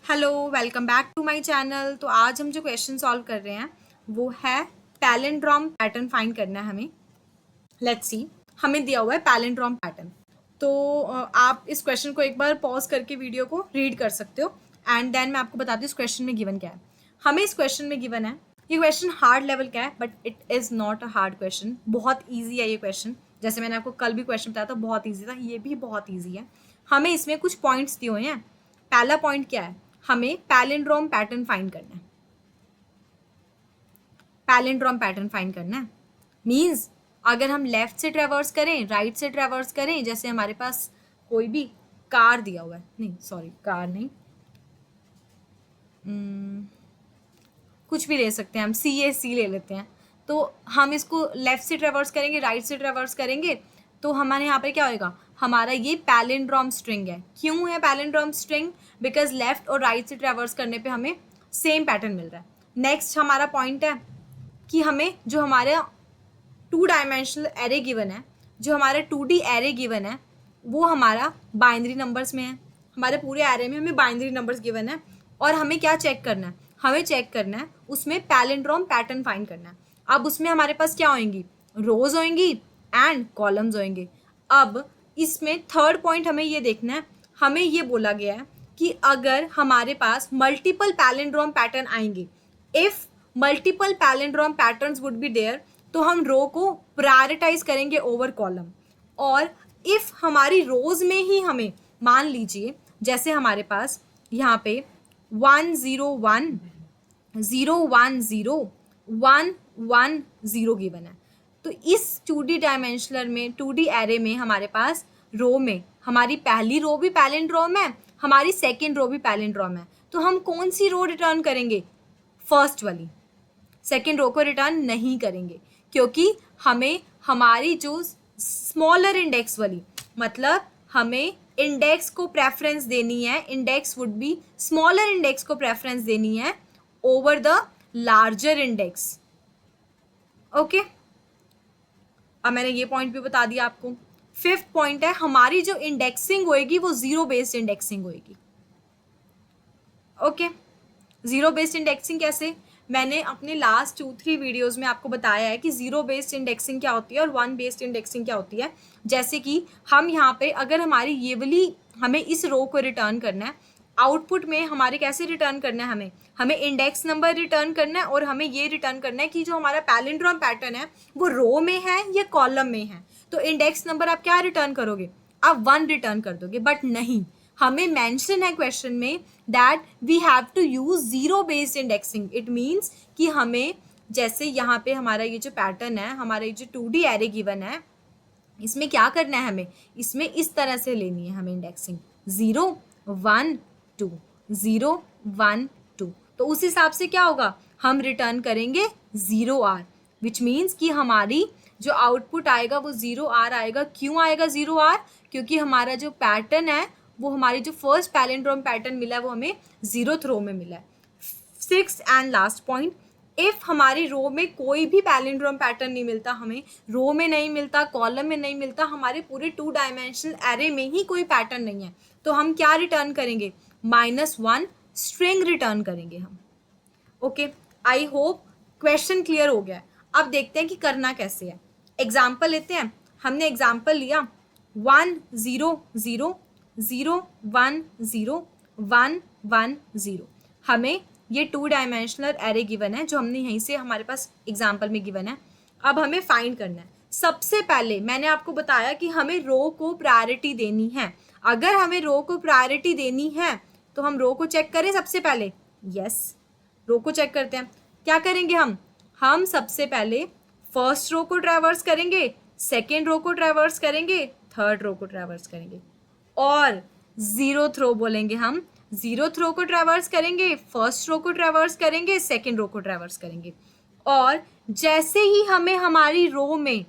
Hello, welcome back to my channel. तो आज हम जो क्वेश्चन सॉल्व कर रहे हैं वो है पैलिंड्रोम पैटर्न फाइंड करना है हमें। लेट्स सी, हमें दिया हुआ है पैलिंड्रोम पैटर्न। तो आप इस क्वेश्चन को एक बार पॉज करके वीडियो को रीड कर सकते हो एंड देन मैं आपको बताती हूँ इस क्वेश्चन में गिवन क्या है। हमें इस क्वेश्चन में गिवन है, ये क्वेश्चन हार्ड लेवल का है but it is not a hard question. बहुत ईजी है ये क्वेश्चन। जैसे मैंने आपको कल भी क्वेश्चन बताया था बहुत ईजी था, ये भी बहुत ईजी है। हमें इसमें कुछ पॉइंट्स दिए हुए हैं। पहला पॉइंट क्या है, हमें पैलिंड्रोम पैटर्न फाइंड करना है। पैलिंड्रोम पैटर्न फाइंड करना है मींस अगर हम लेफ्ट से ट्रेवर्स करें, राइट से ट्रेवर्स करें, जैसे हमारे पास कोई भी कार दिया हुआ है, नहीं सॉरी कार नहीं, कुछ भी ले सकते हैं हम, सी ले लेते हैं। तो हम इसको लेफ्ट से ट्रेवर्स करेंगे, राइट से ट्रेवर्स करेंगे, तो हमारे यहाँ पे क्या होएगा, हमारा ये पैलिंड्रोम स्ट्रिंग है। क्यों है पैलिंड्रोम स्ट्रिंग? बिकॉज लेफ्ट और राइट से ट्रेवर्स करने पे हमें सेम पैटर्न मिल रहा है। नेक्स्ट हमारा पॉइंट है कि हमें जो हमारे 2 डायमेंशनल एरे गिवन है, जो हमारा 2D एरे गिवन है, वो हमारा बाइनरी नंबर्स में है। हमारे पूरे एरे में हमें बाइनरी नंबर्स गिवन है और हमें क्या चेक करना है, हमें चेक करना है उसमें पैलिंड्रोम पैटर्न फाइंड करना है। अब उसमें हमारे पास क्या होंगी, रोज होंगी एंड कॉलम्स होंगे। अब इसमें थर्ड पॉइंट हमें ये देखना है, हमें ये बोला गया है कि अगर हमारे पास मल्टीपल पैलिंड्रोम पैटर्न आएंगे, if multiple palindrome patterns would be there, तो हम रो को प्रायोरिटाइज करेंगे ओवर कॉलम। और इफ हमारी रोज में ही हमें, मान लीजिए जैसे हमारे पास यहाँ पे 1 0 1 0 1 0 1 1 0 गिवन है, तो इस 2D डायमेंशनल में, 2D एरे में हमारे पास रो में हमारी पहली रो भी पैलिंड्रोम है, हमारी सेकेंड रो भी पैलिंड्रोम है। तो हम कौन सी रो रिटर्न करेंगे? फर्स्ट वाली। सेकेंड रो को रिटर्न नहीं करेंगे क्योंकि हमें हमारी जो स्मॉलर इंडेक्स वाली, मतलब हमें इंडेक्स को प्रेफरेंस देनी है, index would be smaller index को प्रेफरेंस देनी है over the larger index. Okay, अब मैंने ये पॉइंट भी बता दिया आपको। फिफ्थ पॉइंट है, हमारी जो इंडेक्सिंग होएगी वो जीरो बेस्ड इंडेक्सिंग होएगी। ओके, जीरो बेस्ड इंडेक्सिंग कैसे? मैंने अपने लास्ट 2-3 वीडियोस में आपको बताया है कि जीरो बेस्ड इंडेक्सिंग क्या होती है और 1 बेस्ड इंडेक्सिंग क्या होती है। जैसे कि हम यहाँ पे अगर हमारी ये वाली, हमें इस रो को रिटर्न करना है, आउटपुट में हमारे कैसे रिटर्न करना है, हमें इंडेक्स नंबर रिटर्न करना है और हमें ये रिटर्न करना है कि जो हमारा पैलिंड्रोम पैटर्न है वो रो में है या कॉलम में है। तो इंडेक्स नंबर आप क्या रिटर्न करोगे? आप 1 रिटर्न कर दोगे, बट नहीं, हमें मेंशन है क्वेश्चन में that we have to use zero based indexing. It means कि हमें, जैसे यहाँ पे हमारा ये जो पैटर्न है, हमारा ये जो 2D एरे गिवन है, इसमें क्या करना है, हमें इसमें इस तरह से लेनी है हमें इंडेक्सिंग 0 1 2 0 1 2। तो उस हिसाब से क्या होगा, हम रिटर्न करेंगे 0R, विच मीन्स कि हमारी जो आउटपुट आएगा वो 0R आएगा। क्यों आएगा 0R? क्योंकि हमारा जो पैटर्न है वो, हमारी जो फर्स्ट पैलिंड्रोम पैटर्न मिला है वो हमें 0th रो में मिला है। 6th and last point, if हमारी रो में कोई भी पैलिंड्रोम पैटर्न नहीं मिलता, हमें रो में नहीं मिलता, कॉलम में नहीं मिलता, हमारे पूरे 2 डायमेंशनल एरे में ही कोई पैटर्न नहीं है, तो हम क्या रिटर्न करेंगे? -1 स्ट्रिंग रिटर्न करेंगे हम। Okay, I hope question clear हो गया है। अब देखते हैं कि करना कैसे है। एग्जाम्पल लेते हैं। हमने एग्जाम्पल लिया 1 0 0 0 1 0 1 1 0। हमें ये 2 डायमेंशनल एरे गिवन है जो हमने यहीं से, हमारे पास एग्जाम्पल में गिवन है। अब हमें फाइंड करना है। सबसे पहले मैंने आपको बताया कि हमें रो को प्रायोरिटी देनी है। अगर हमें रो को प्रायोरिटी देनी है तो हम रो को चेक करें सबसे पहले। यस, रो को चेक करते हैं। क्या करेंगे हम सबसे पहले फर्स्ट रो को ट्रैवर्स करेंगे, सेकेंड रो को ट्रैवर्स करेंगे, थर्ड रो को ट्रैवर्स करेंगे और 0th रो बोलेंगे हम। 0th रो को ट्रैवर्स करेंगे, फर्स्ट रो को ट्रैवर्स करेंगे, सेकेंड रो को ट्रैवर्स करेंगे। और जैसे ही हमें हमारी रो में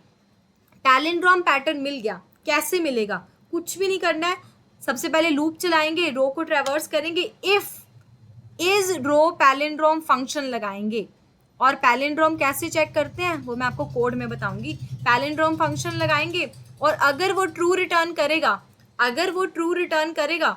पैलिंड्रोम पैटर्न मिल गया, कैसे मिलेगा? कुछ भी नहीं करना है, सबसे पहले लूप चलाएंगे, रो को ट्रैवर्स करेंगे, if is row palindrome function लगाएंगे। और पैलिंड्रोम कैसे चेक करते हैं वो मैं आपको कोड में बताऊंगी। पैलिंड्रोम फंक्शन लगाएंगे और अगर वो ट्रू रिटर्न करेगा, अगर वो ट्रू रिटर्न करेगा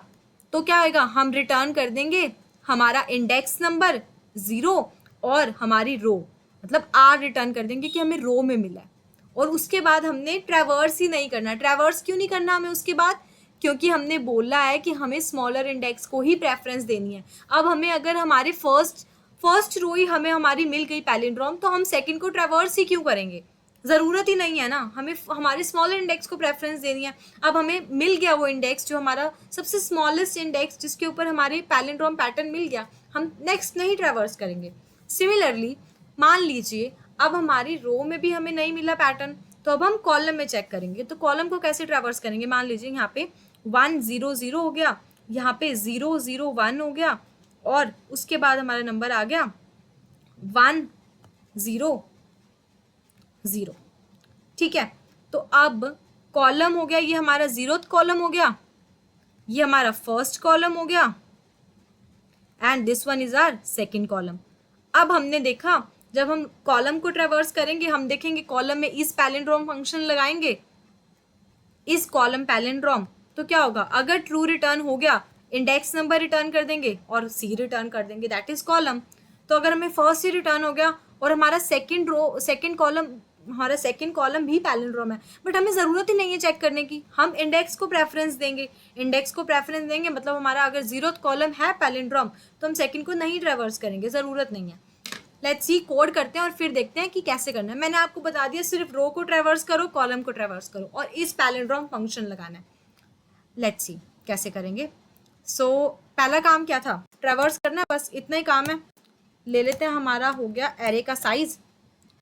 तो क्या होगा, हम रिटर्न कर देंगे हमारा इंडेक्स नंबर 0 और हमारी रो, मतलब R रिटर्न कर देंगे कि हमें रो में मिला है। और उसके बाद हमने ट्रैवर्स ही नहीं करना। ट्रैवर्स क्यों नहीं करना हमें उसके बाद? क्योंकि हमने बोला है कि हमें स्मॉलर इंडेक्स को ही प्रेफरेंस देनी है। अब हमें अगर हमारे फर्स्ट रो ही हमें हमारी मिल गई पैलिंड्रोम, तो हम सेकंड को ट्रैवर्स ही क्यों करेंगे? ज़रूरत ही नहीं है ना, हमें हमारे स्मॉलर इंडेक्स को प्रेफरेंस देनी है। अब हमें मिल गया वो इंडेक्स जो हमारा सबसे स्मॉलेस्ट इंडेक्स, जिसके ऊपर हमारे पैलिंड्रोम पैटर्न मिल गया, हम नेक्स्ट नहीं ट्रैवर्स करेंगे। सिमिलरली मान लीजिए अब हमारी रो में भी हमें नहीं मिला पैटर्न, तो अब हम कॉलम में चेक करेंगे। तो कॉलम को कैसे ट्रैवर्स करेंगे? मान लीजिए यहाँ पे 1 0 0 हो गया, यहाँ पे 0 0 1 हो गया, और उसके बाद हमारा नंबर आ गया 1 0 0। ठीक है, तो अब कॉलम हो गया, ये हमारा 0th कॉलम हो गया, ये हमारा फर्स्ट कॉलम हो गया, and this one is our second column. अब हमने देखा जब हम कॉलम को ट्रेवर्स करेंगे, हम देखेंगे कॉलम में इस पैलिंड्रोम फंक्शन लगाएंगे, इस कॉलम पैलिंड्रोम, तो क्या होगा? अगर ट्रू रिटर्न हो गया, इंडेक्स नंबर रिटर्न कर देंगे और सी रिटर्न कर देंगे, दैट इज कॉलम। तो अगर हमें फर्स्ट ही रिटर्न हो गया और हमारा सेकेंड कॉलम भी पैलिंड्रोम है, बट हमें ज़रूरत ही नहीं है चेक करने की, हम इंडेक्स को प्रेफरेंस देंगे। मतलब हमारा अगर 0th कॉलम है पैलिंड्रोम, तो हम सेकेंड को नहीं ट्रेवर्स करेंगे, ज़रूरत नहीं है। लेट्स सी, कोड करते हैं और फिर देखते हैं कि कैसे करना है। मैंने आपको बता दिया, सिर्फ रो को ट्रेवर्स करो, कॉलम को ट्रेवर्स करो और इस पैलिंड्रोम फंक्शन लगाना है। लेट्स सी कैसे करेंगे। पहला काम क्या था? ट्रेवर्स करना है, बस इतना ही काम है। ले लेते हैं, हमारा हो गया एरे का साइज,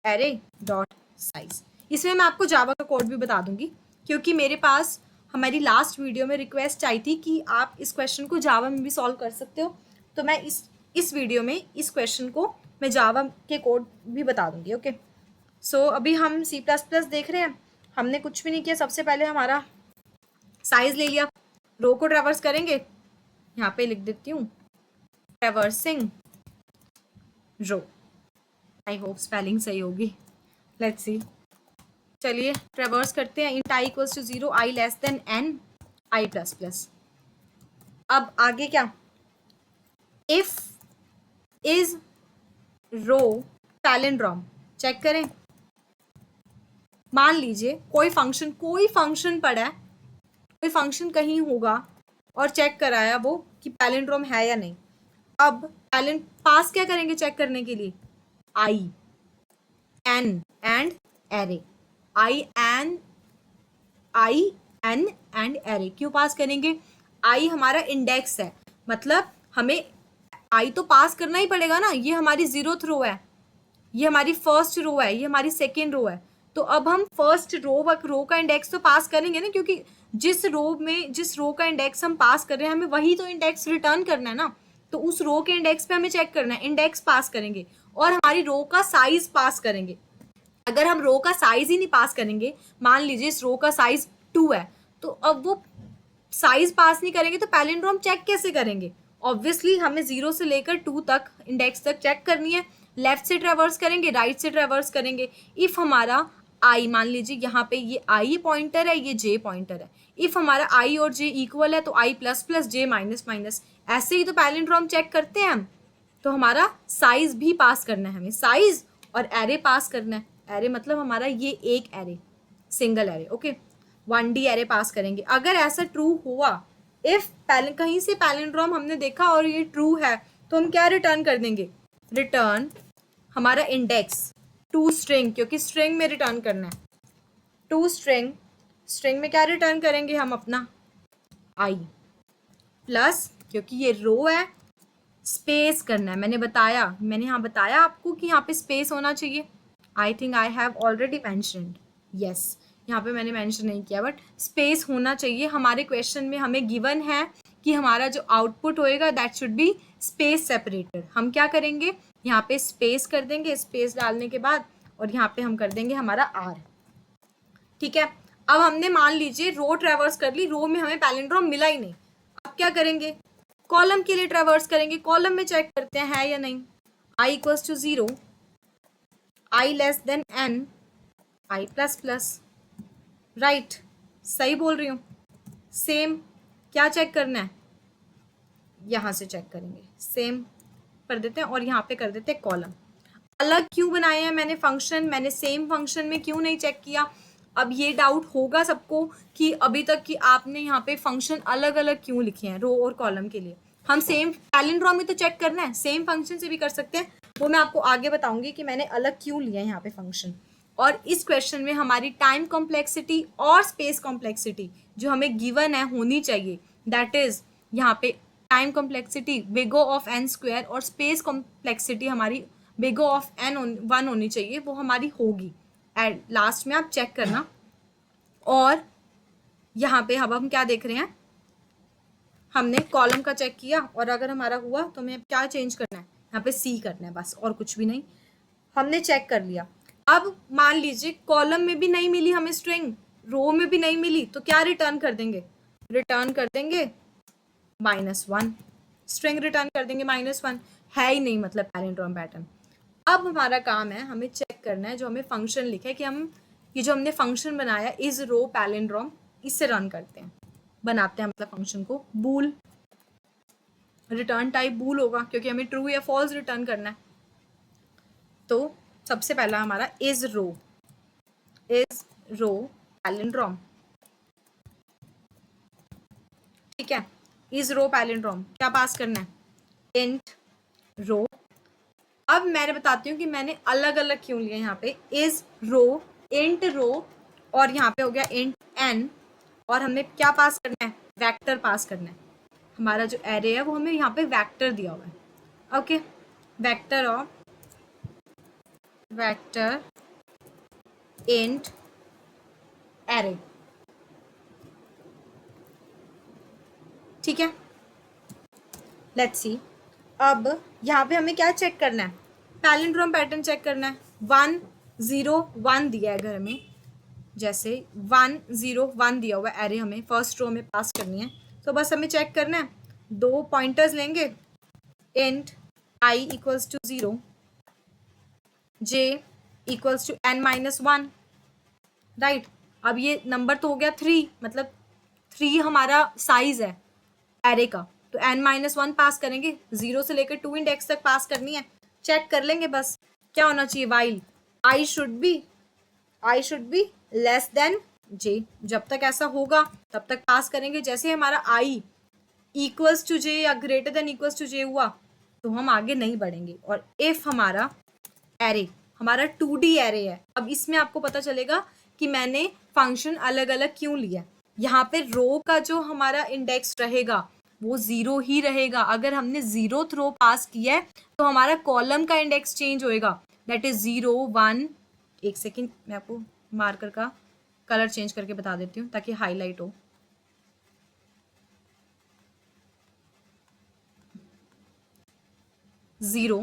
एरे डॉट साइज। इसमें मैं आपको जावा का कोड भी बता दूंगी, क्योंकि मेरे पास हमारी लास्ट वीडियो में रिक्वेस्ट आई थी कि आप इस क्वेश्चन को जावा में भी सॉल्व कर सकते हो, तो मैं इस वीडियो में इस क्वेश्चन को मैं जावा के कोड भी बता दूंगी। ओके, अभी हम C++ देख रहे हैं, हमने कुछ भी नहीं किया। सबसे पहले हमारा साइज ले लिया, रो को ट्रैवर्स करेंगे, यहाँ पे लिख देती हूँ traversing row, I hope spelling सही होगी। लेट्स सी, चलिए ट्रैवर्स करते हैं। Int i equals to 0, i less than n, i plus plus. अब आगे क्या? If is row palindrome, check करें। मान लीजिए कोई फंक्शन पड़ा है, कोई फंक्शन कहीं होगा और चेक कराया वो कि पैलिंड्रोम है या नहीं। अब पास क्या करेंगे चेक करने के लिए? i n and array, i n and array क्यों पास करेंगे? i हमारा इंडेक्स है, मतलब हमें i तो पास करना ही पड़ेगा ना। ये हमारी 0th रो है, ये हमारी फर्स्ट रो है, ये हमारी सेकेंड रो है। तो अब हम फर्स्ट रो का इंडेक्स तो पास करेंगे ना, क्योंकि जिस रो का इंडेक्स हम पास कर रहे हैं, हमें वही तो इंडेक्स रिटर्न करना है ना। तो उस रो के इंडेक्स पे हमें चेक करना है, इंडेक्स पास करेंगे और हमारी रो का साइज पास करेंगे। अगर हम रो का साइज ही नहीं पास करेंगे, मान लीजिए इस रो का साइज 2 है, तो अब वो साइज पास नहीं करेंगे तो पैलिंड्रोम चेक कैसे करेंगे? ऑब्वियसली हमें 0 से लेकर 2 तक इंडेक्स तक चेक करनी है। लेफ्ट से ट्रेवर्स करेंगे, राइट से ट्रेवर्स करेंगे। इफ हमारा i, मान लीजिए यहाँ पे ये i पॉइंटर है, ये j पॉइंटर है। इफ हमारा i और j इक्वल है तो i plus plus j minus minus, ऐसे ही तो पैलिंड्रोम चेक करते हैं हम। तो हमारा साइज भी पास करना है, हमें साइज और एरे पास करना है। एरे मतलब हमारा ये एक array, single array. Okay, 1D array pass करेंगे। अगर ऐसा ट्रू हुआ, इफ कहीं से पैलिंड्रोम हमने देखा और ये ट्रू है, तो हम क्या रिटर्न कर देंगे? रिटर्न हमारा इंडेक्स टू स्ट्रिंग, क्योंकि स्ट्रिंग में रिटर्न करना है। टू स्ट्रिंग में क्या रिटर्न करेंगे हम? अपना i प्लस, क्योंकि ये रो है, स्पेस करना है। मैंने यहाँ बताया आपको कि यहाँ पे स्पेस होना चाहिए। I think I have already mentioned, yes, यहाँ पे मैंने मेंशन नहीं किया, बट स्पेस होना चाहिए। हमारे क्वेश्चन में हमें गिवन है कि हमारा जो आउटपुट होएगा that should be space separated. हम क्या करेंगे? यहाँ पे स्पेस कर देंगे, स्पेस डालने के बाद, और यहाँ पे हम कर देंगे हमारा r। ठीक है, अब हमने मान लीजिए रो ट्रेवर्स कर ली, रो में हमें पैलिंड्रोम मिला ही नहीं। अब क्या करेंगे? कॉलम के लिए ट्रेवर्स करेंगे, कॉलम में चेक करते हैं है या नहीं। i equals to 0, i less than n, i plus plus, right, सही बोल रही हूँ। सेम क्या चेक करना है? यहाँ से चेक करेंगे, सेम कर देते हैं और यहाँ पे कर देते हैं कॉलम। अलग क्यों बनाए हैं मैंने फंक्शन, मैंने सेम फंक्शन में क्यों नहीं चेक किया? अब ये डाउट होगा सबको कि अभी तक कि आपने यहाँ पे फंक्शन अलग अलग क्यों लिखे हैं रो और कॉलम के लिए। हम सेम पैलिंड्रोम में तो चेक करना है, सेम फंक्शन से भी कर सकते हैं, वो मैं आपको आगे बताऊंगी कि मैंने अलग क्यों लिया है यहाँ पे फंक्शन। और इस क्वेश्चन में हमारी टाइम कॉम्प्लेक्सिटी और स्पेस कॉम्प्लेक्सिटी जो हमें गिवन है होनी चाहिए, दैट इज यहाँ पे time complexity big O of n square और स्पेस कॉम्प्लेक्सिटी हमारी बिग O ऑफ n1 होनी चाहिए, वो हमारी होगी। एंड लास्ट में आप चेक करना। और यहाँ पे अब हम क्या देख रहे हैं, हमने कॉलम का चेक किया और अगर हमारा हुआ तो हमें क्या चेंज करना है, यहाँ पे C करना है बस, और कुछ भी नहीं। हमने चेक कर लिया। अब मान लीजिए कॉलम में भी नहीं मिली हमें स्ट्रिंग, रो में भी नहीं मिली, तो क्या रिटर्न कर देंगे, रिटर्न कर देंगे -1, स्ट्रिंग रिटर्न कर देंगे -1, है ही नहीं मतलब पैलिंड्रोम पैटर्न। अब हमारा काम है हमें चेक करना है जो हमें फंक्शन लिखा है कि हम ये जो हमने फंक्शन बनाया इज रो पैलिंड्रोम, इससे रन करते हैं, बनाते हैं मतलब फंक्शन को। बूल रिटर्न टाइप बूल होगा क्योंकि हमें ट्रू या फॉल्स रिटर्न करना है। तो सबसे पहला हमारा इज रो पैलिंड्रोम, ठीक है। इज रो पैलिंड्रोम क्या पास करना है, इंट रो। अब मैंने बताती हूँ कि मैंने अलग अलग क्यों लिया यहाँ पे, इज रो इंट रो और यहाँ पे हो गया इंट n, और हमें क्या पास करना है, वेक्टर पास करना है। हमारा जो एरे है वो हमें यहाँ पे वेक्टर दिया हुआ है, okay. Vector of vector int array, ठीक है। लेट्स सी, अब यहाँ पे हमें क्या चेक करना है, पैलिंड्रोम पैटर्न चेक करना है। 1 0 1 दिया है घर में, जैसे 1 0 1 दिया हुआ एरे हमें फर्स्ट रो में पास करनी है, तो बस हमें चेक करना है, 2 पॉइंटर्स लेंगे, int I equals to 0, j equals to n-1, right. अब ये नंबर तो हो गया 3, मतलब 3 हमारा साइज है एरे का, तो n-1 पास करेंगे, 0 से लेकर 2 इंडेक्स तक पास करनी है। चेक कर लेंगे बस क्या होना चाहिए, while I should be less than j, जब तक ऐसा होगा तब तक पास करेंगे। जैसे हमारा I इक्वल्स टू j या greater than equals to j हुआ तो हम आगे नहीं बढ़ेंगे। और इफ हमारा एरे हमारा 2D एरे है, अब इसमें आपको पता चलेगा कि मैंने फंक्शन अलग अलग क्यों लिया। यहाँ पे रो का जो हमारा इंडेक्स रहेगा वो 0 ही रहेगा। अगर हमने 0th रो पास किया है तो हमारा कॉलम का इंडेक्स चेंज होएगा, दैट इज 0 1। एक सेकेंड मैं आपको मार्कर का कलर चेंज करके बता देती हूँ ताकि हाईलाइट हो। जीरो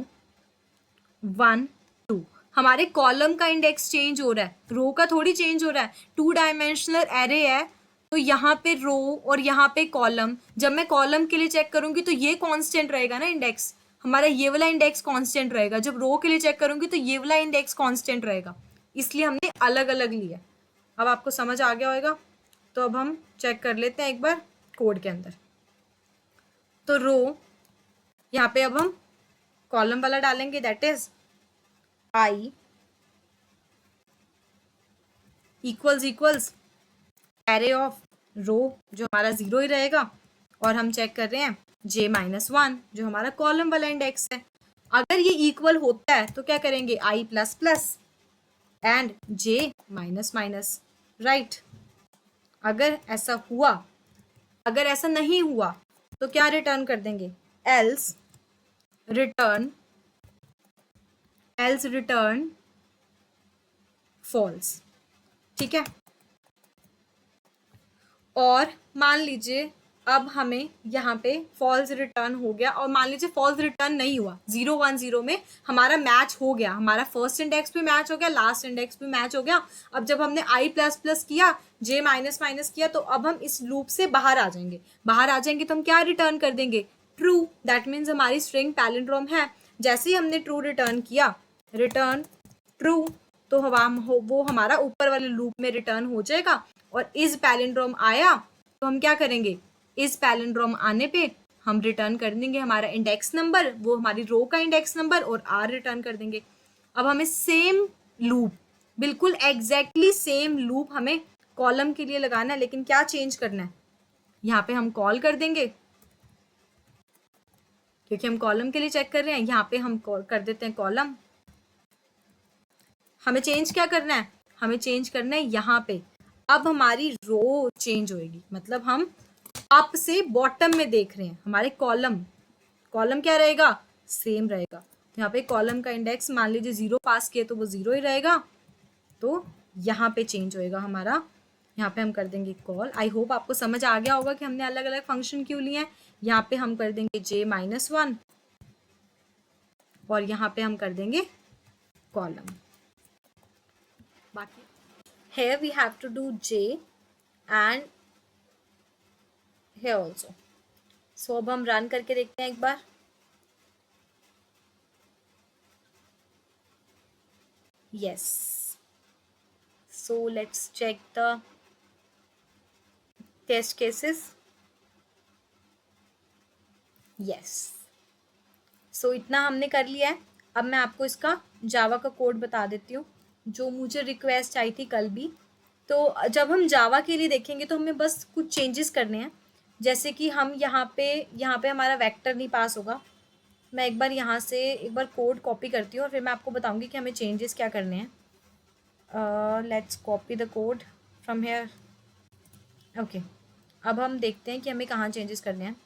1 2, हमारे कॉलम का इंडेक्स चेंज हो रहा है, रो का थोड़ी चेंज हो रहा है। 2 डायमेंशनल एरे है तो यहाँ पे रो और यहाँ पे कॉलम, जब मैं कॉलम के लिए चेक करूंगी तो ये कांस्टेंट रहेगा ना इंडेक्स, हमारा ये वाला इंडेक्स कांस्टेंट रहेगा। जब रो के लिए चेक करूंगी तो ये वाला इंडेक्स कांस्टेंट रहेगा, इसलिए हमने अलग अलग लिया। अब आपको समझ आ गया होगा, तो अब हम चेक कर लेते हैं एक बार कोड के अंदर। तो रो यहाँ पे अब हम कॉलम वाला डालेंगे, that is I equals array of row जो हमारा 0 ही रहेगा, और हम चेक कर रहे हैं j-1 जो हमारा कॉलम वाला इंडेक्स है। अगर ये इक्वल होता है तो क्या करेंगे, I plus plus and j-, right. अगर ऐसा हुआ, अगर ऐसा नहीं हुआ तो क्या रिटर्न कर देंगे, एल्स रिटर्न फॉल्स, ठीक है। और मान लीजिए अब हमें यहाँ पे फॉल्स रिटर्न हो गया, और मान लीजिए फॉल्स रिटर्न नहीं हुआ, 0 1 0 में हमारा मैच हो गया, हमारा फर्स्ट इंडेक्स भी मैच हो गया, लास्ट इंडेक्स भी मैच हो गया। अब जब हमने I प्लस प्लस किया, j-, किया, तो अब हम इस लूप से बाहर आ जाएंगे। बाहर आ जाएंगे तो हम क्या रिटर्न कर देंगे, ट्रू। दैट मीन्स हमारी स्ट्रिंग पैलिंड्रोम है। जैसे ही हमने ट्रू रिटर्न किया, रिटर्न ट्रू, तो वो हमारा ऊपर वाले लूप में रिटर्न हो जाएगा। और इस पैलिंड्रोम आया तो हम क्या करेंगे, इस पैलिंड्रोम आने पे हम रिटर्न कर देंगे हमारा इंडेक्स नंबर, वो हमारी रो का इंडेक्स नंबर, और आर रिटर्न कर देंगे। अब हमें सेम लूप, बिल्कुल एग्जैक्टली सेम लूप हमें कॉलम के लिए लगाना है, लेकिन क्या चेंज करना है, यहाँ पे हम कॉल कर देंगे, क्योंकि हम कॉलम के लिए चेक कर रहे हैं, यहाँ पे हम कर देते हैं कॉलम। हमें चेंज क्या करना है, हमें चेंज करना है यहाँ पे। अब हमारी रो चेंज होएगी, मतलब हम अप से बॉटम में देख रहे हैं, हमारे कॉलम क्या रहेगा, सेम रहेगा। तो यहाँ पे कॉलम का इंडेक्स मान लीजिए 0 पास किए तो वो 0 ही रहेगा, तो यहाँ पे चेंज होएगा हमारा। यहाँ पे हम कर देंगे कॉल। आई होप आपको समझ आ गया होगा कि हमने अलग अलग फंक्शन क्यों लिए हैं। यहाँ पे हम कर देंगे j-1 और यहाँ पे हम कर देंगे कॉलम। बाकी here we have to do j and here also. So अब हम रन करके देखते हैं एक बार। Yes. So let's check the test cases. Yes. So इतना हमने कर लिया है। अब मैं आपको इसका जावा का कोड बता देती हूँ, जो मुझे रिक्वेस्ट आई थी कल भी। तो जब हम जावा के लिए देखेंगे तो हमें बस कुछ चेंजेस करने हैं, जैसे कि हम यहाँ पे हमारा वेक्टर नहीं पास होगा। मैं एक बार यहाँ से एक बार कोड कॉपी करती हूँ और फिर मैं आपको बताऊँगी कि हमें चेंजेस क्या करने हैं। Let's copy the code from here. Okay, अब हम देखते हैं कि हमें कहाँ चेंजेस करने हैं।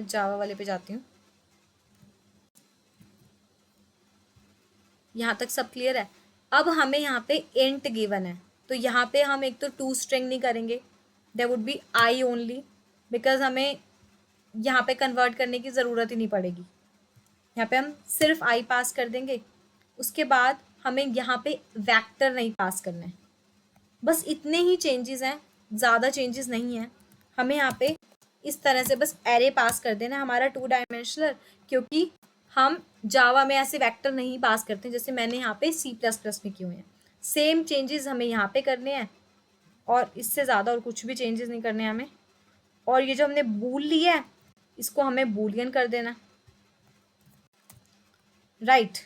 जावा वाले पे जाती हूँ। यहाँ तक सब क्लियर है। अब हमें यहाँ पे इंट गिवन है, तो यहाँ पे हम एक तो टू स्ट्रिंग नहीं करेंगे, there would be I only, because हमें यहाँ पे कन्वर्ट करने की ज़रूरत ही नहीं पड़ेगी। यहाँ पे हम सिर्फ आई पास कर देंगे। उसके बाद हमें यहाँ पे वेक्टर नहीं पास करना है। बस इतने ही चेंजेस हैं, ज़्यादा चेंजेस नहीं हैं। हमें यहाँ पे इस तरह से बस एरे पास कर देना हमारा 2 डायमेंशनल, क्योंकि हम जावा में ऐसे वेक्टर नहीं पास करते जैसे मैंने यहाँ पे C++ में किए हुए हैं। सेम चेंजेस हमें यहाँ पे करने हैं और इससे ज़्यादा और कुछ भी चेंजेस नहीं करने हैं हमें। और ये जो हमने बूल लिया है इसको हमें बूलियन कर देना, राइट।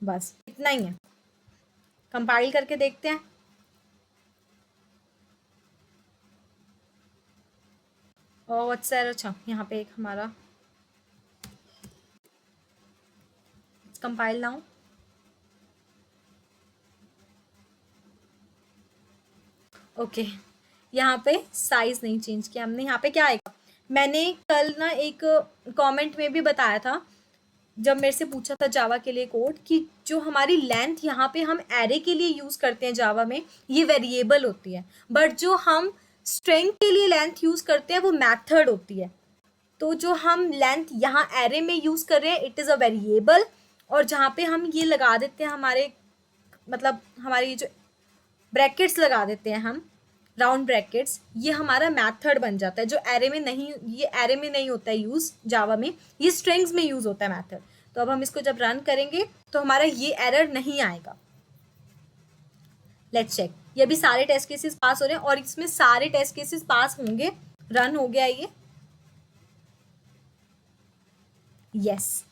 बस इतना ही है। कंपाइल करके देखते हैं। और व्हाट्सएप, अच्छा यहाँ पे एक हमारा कंपाइल नाउ। ओके, यहाँ पे साइज नहीं चेंज किया हमने। यहाँ पे क्या आएगा, मैंने कल ना एक कमेंट में भी बताया था जब मेरे से पूछा था जावा के लिए कोड, कि जो हमारी लेंथ यहाँ पे हम एरे के लिए यूज़ करते हैं जावा में, ये वेरिएबल होती है, बट जो हम स्ट्रिंग के लिए लेंथ यूज़ करते हैं वो मेथड होती है। तो जो हम लेंथ यहाँ एरे में यूज़ कर रहे हैं इट इज़ अ वेरिएबल, और जहाँ पे हम ये लगा देते हैं हमारे, मतलब हमारी ये जो ब्रैकेट्स लगा देते हैं हम, राउंड ब्रैकेट्स, ये हमारा मेथड बन जाता है, जो एरे में नहीं, ये एरे में नहीं होता है यूज़ जावा में, ये स्ट्रिंग्स में यूज़ होता है मेथड। तो अब हम इसको जब रन करेंगे तो हमारा ये एरर नहीं आएगा। लेट्स चेक, ये भी सारे टेस्ट केसेस पास हो रहे हैं और इसमें सारे टेस्ट केसेस पास होंगे। रन हो गया ये, यस।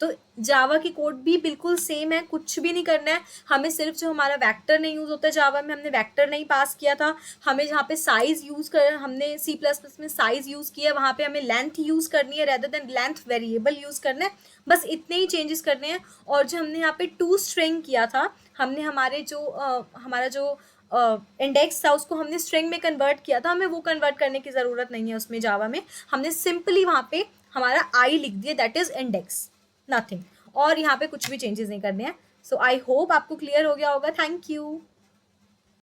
तो जावा की कोड भी बिल्कुल सेम है, कुछ भी नहीं करना है हमें। सिर्फ जो हमारा वेक्टर नहीं यूज़ होता है जावा में, हमने वेक्टर नहीं पास किया था, हमें जहाँ पे साइज यूज़ कर, हमने C++ में साइज यूज़ किया, वहाँ पे हमें लेंथ यूज़ करनी है rather than length variable use करना है। बस इतने ही चेंजेस करने हैं। और जो हमने यहाँ पे टू स्ट्रिंग किया था, हमने हमारे जो हमारा जो इंडेक्स था उसको हमने स्ट्रिंग में कन्वर्ट किया था, हमें वो कन्वर्ट करने की ज़रूरत नहीं है उसमें जावा में। हमने सिंपली वहाँ पे हमारा आई लिख दिया, दैट इज़ इंडेक्स, नथिंग। और यहाँ पे कुछ भी चेंजेस नहीं करने हैं। सो आई होप आपको क्लियर हो गया होगा। Thank you.